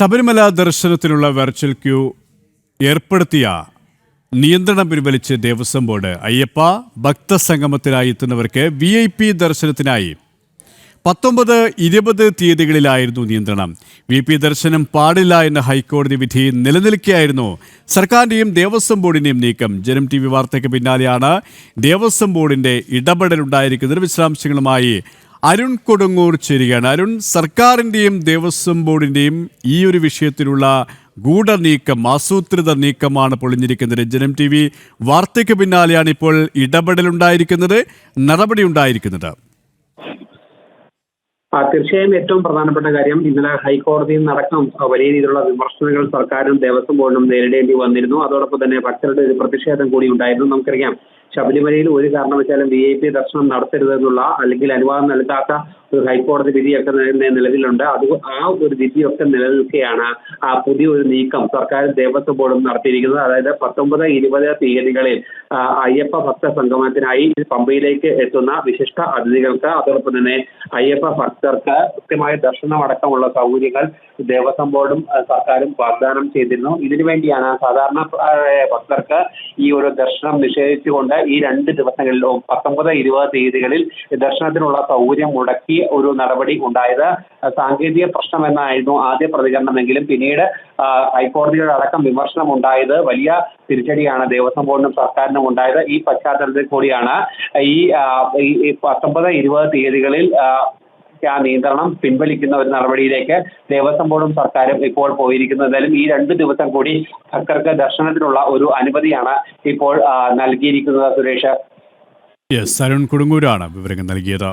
Sabarimala ദർശനത്തിനുള്ള virtual queue ഏർപ്പെടുത്തിയ നിയന്ത്രണം പിൻവലിച്ച് ദേവസ്വം ബോർഡ്. അയ്യപ്പ ഭക്തസംഗമത്തിനായി എത്തുന്നവർക്ക് VIP ദർശനത്തിനായി 19-20 തീയതികളിലായിരുന്നു നിയന്ത്രണം. VIP ദർശനം പാടില്ല എന്ന ഹൈക്കോടതി വിധി നിലനിൽക്കെയായിരുന്നു സർക്കാരിൻ്റെയും ദേവസ്വം ബോർഡിൻ്റെയും നീക്കം. ജനം TV വാർത്തയ്ക്ക് പിന്നാലെയാണ് ദേവസ്വം ബോർഡിൻ്റെ ഇടപെടലുണ്ടായിരിക്കുന്നത്. വിശദാംശങ്ങളുമായി അരുൺ കൊടുങ്ങൂർ ചേരുകയാണ്. അരുൺ, സർക്കാരിൻ്റെയും ദേവസ്വം ബോർഡിൻ്റെയും ഈ ഒരു വിഷയത്തിലുള്ള ഗൂഢനീക്കം, ആസൂത്രിത നീക്കമാണ് പൊളിഞ്ഞിരിക്കുന്നത്. ജനം TV വാർത്തയ്ക്ക് പിന്നാലെയാണ് ഇപ്പോൾ ഇടപെടലുണ്ടായിരിക്കുന്നത്, നടപടി ഉണ്ടായിരിക്കുന്നത്. തീർച്ചയായും ഏറ്റവും പ്രധാനപ്പെട്ട കാര്യം, ഇന്നലെ ഹൈക്കോടതിയിൽ നടക്കം വലിയ രീതിയിലുള്ള വിമർശനങ്ങൾ സർക്കാരും ദേവസ്വം ബോർഡിനും നേരിടേണ്ടി വന്നിരുന്നു. അതോടൊപ്പം തന്നെ ഭക്തരുടെ ഒരു പ്രതിഷേധം കൂടി ഉണ്ടായിരുന്നു. നമുക്കറിയാം, ശബരിമലയിൽ ഒരു കാരണവശാലും VIP ദർശനം നടത്തരുതെന്നുള്ള അല്ലെങ്കിൽ അനുവാദം നൽകാത്ത ഒരു ഹൈക്കോടതി വിധിയൊക്കെ നിലവിലുണ്ട്. ആ ഒരു വിധിയൊക്കെ നിലനിൽക്കെയാണ് പുതിയൊരു നീക്കം സർക്കാർ ദേവസ്വം ബോർഡും നടത്തിയിരിക്കുന്നത്. അതായത് 19-20 തീയതികളിൽ അയ്യപ്പ ഭക്ത സംഗമത്തിനായി പമ്പയിലേക്ക് എത്തുന്ന വിശിഷ്ട അതിഥികൾക്ക്, അതോടൊപ്പം തന്നെ അയ്യപ്പ ഭക്തർക്ക് കൃത്യമായ ദർശനം അടക്കമുള്ള സൗകര്യങ്ങൾ ദേവസ്വം ബോർഡും സർക്കാരും വാഗ്ദാനം ചെയ്തിരുന്നു. ഇതിനുവേണ്ടിയാണ് സാധാരണ ഭക്തർക്ക് ഈ ഒരു ദർശനം നിഷേധിച്ചുകൊണ്ട് ഈ 2 ദിവസങ്ങളിലും 19-20 തീയതികളിൽ ദർശനത്തിനുള്ള സൗകര്യം മുടക്കി ഒരു നടപടി ഉണ്ടായത്. സാങ്കേതിക പ്രശ്നമെന്നായിരുന്നു ആദ്യ പ്രതികരണമെങ്കിലും പിന്നീട് ഹൈക്കോടതിയുടെ അടക്കം വിമർശനം ഉണ്ടായത് വലിയ തിരിച്ചടിയാണ് ദേവസ്വം ബോർഡിനും സർക്കാരിനും ഉണ്ടായത്. ഈ പശ്ചാത്തലത്തിൽ കൂടിയാണ് ഈ 19-20 തീയതികളിൽ നിയന്ത്രണം പിൻവലിക്കുന്ന ഒരു നടപടിയിലേക്ക് ദേവസ്വം ബോർഡും സർക്കാരും ഇപ്പോൾ പോയിരിക്കുന്നത്. എന്തായാലും ഈ 2 ദിവസം കൂടി ഭക്തർക്ക് ദർശനത്തിനുള്ള ഒരു അനുമതിയാണ് ഇപ്പോൾ നൽകിയിരിക്കുന്നത്. സുരേഷ്, അരുൺ കൊടുങ്ങൂരാണ് വിവരങ്ങൾ നൽകിയത്.